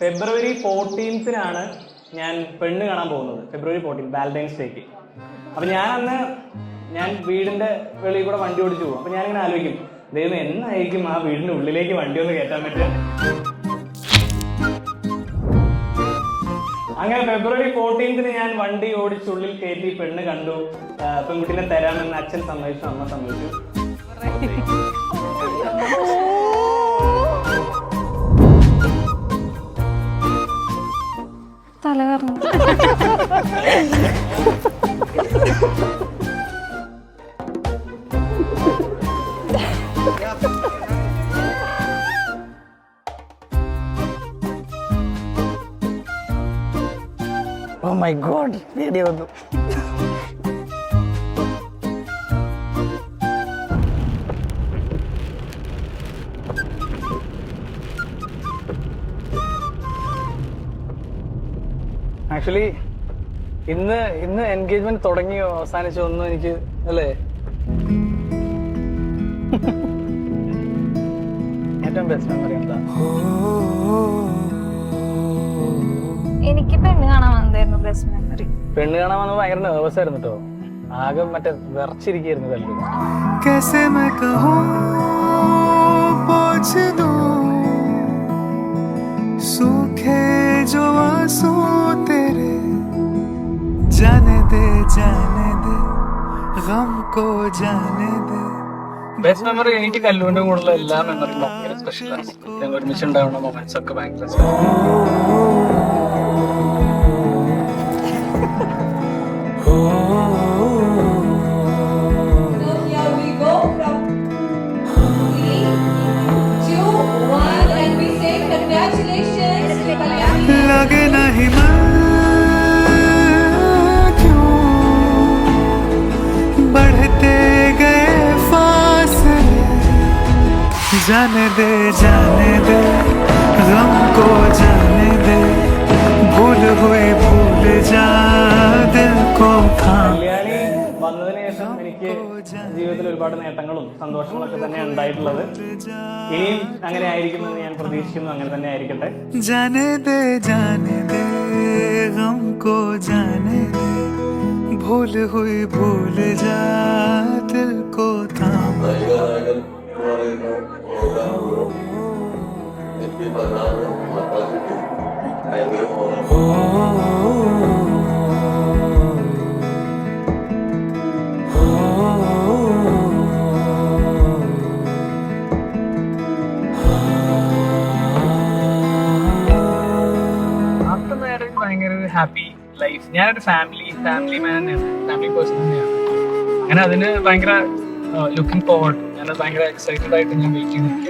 ഫെബ്രുവരി 14-നാണ് ഞാൻ പെണ്ണ് കാണാൻ പോകുന്നത്. ഫെബ്രുവരി 14 വാലന്റൈൻസ് ഡേക്ക്. അപ്പം ഞാൻ വീടിൻ്റെ വെളിയിൽ കൂടെ വണ്ടി ഓടിച്ചു പോകും. അപ്പം ഞാനിങ്ങനെ ആലോചിക്കും, ദൈവം എന്നായിരിക്കും ആ വീടിൻ്റെ ഉള്ളിലേക്ക് വണ്ടി ഒന്ന് കയറ്റാൻ പറ്റുക. അങ്ങനെ ഫെബ്രുവരി 14-ന് ഞാൻ വണ്ടി ഓടിച്ചുള്ളിൽ കയറ്റി പെണ്ണ് കണ്ടു. പെൺകുട്ടിനെ തരാമെന്ന് അച്ഛൻ സമ്മതിച്ചു, അമ്മ സമ്മതിച്ചു. തലകറങ്ങും. ഓ മൈ ഗോഡ്, പേടി വന്നു. ആക്ച്വലി ഇന്ന് എൻഗേജ്മെന്റ് തുടങ്ങിയോ അവസാനിച്ചോ ഒന്നും എനിക്ക് അല്ലേ. ഏറ്റവും ബെസ്റ്റ് മെമ്മറി എന്താ? എനിക്ക് പെണ്ണ് കാണാൻ വന്നതായിരുന്നു ബെസ്റ്റ് മെമ്മറി. പെണ്ണ് കാണാൻ വന്നപ്പോൾ ഭയങ്കര നെർവസ് ആയിരുന്നു കേട്ടോ. ആകെ മറ്റേ വിറച്ചിരിക്കുന്നു കല്ലു. ബെസ്റ്റ് മെമ്മറി എനിക്ക് കല്ലുവിന്റെ കൂടെയുള്ള എല്ലാ മെമ്മറിയും ഭയങ്കര സ്പെഷ്യലാണ്. ഞങ്ങൾ ഒരുമിച്ചുണ്ടാവുന്ന മൊമെന്റ്സ് ഒക്കെ ഭയങ്കര जाने दे गम को जाने दे भूल हुई भूल जा दिल को थाम. കല്യാണി വന്നതിന് ശേഷം എനിക്ക് ജീവിതത്തിൽ ഒരുപാട് നേട്ടങ്ങളും സന്തോഷങ്ങളൊക്കെ തന്നെയാണ് ഉണ്ടായിട്ടുള്ളത്. ഇനിയും അങ്ങനെ ആയിരിക്കുമെന്ന് ഞാൻ പ്രതീക്ഷിക്കുന്നു. അങ്ങനെ തന്നെ ആയിരിക്കട്ടെ. जाने दे गम को जाने दे भूल हुई भूल जा दिल को थाम. ഭയങ്കര ഒരു ഹാപ്പി ലൈഫ്. ഞാനൊരു ഫാമിലി മാൻ തന്നെയാണ്, ഫാമിലി പേഴ്സൺ തന്നെയാണ്. അങ്ങനെ അതിന് ഭയങ്കര ലുക്കിംഗ് ഫോർവേഡ്. ഞാനത് ഭയങ്കര എക്സൈറ്റഡ് ആയിട്ട് ഞാൻ വെയിറ്റ് ചെയ്തിരിക്കുകയാണ്.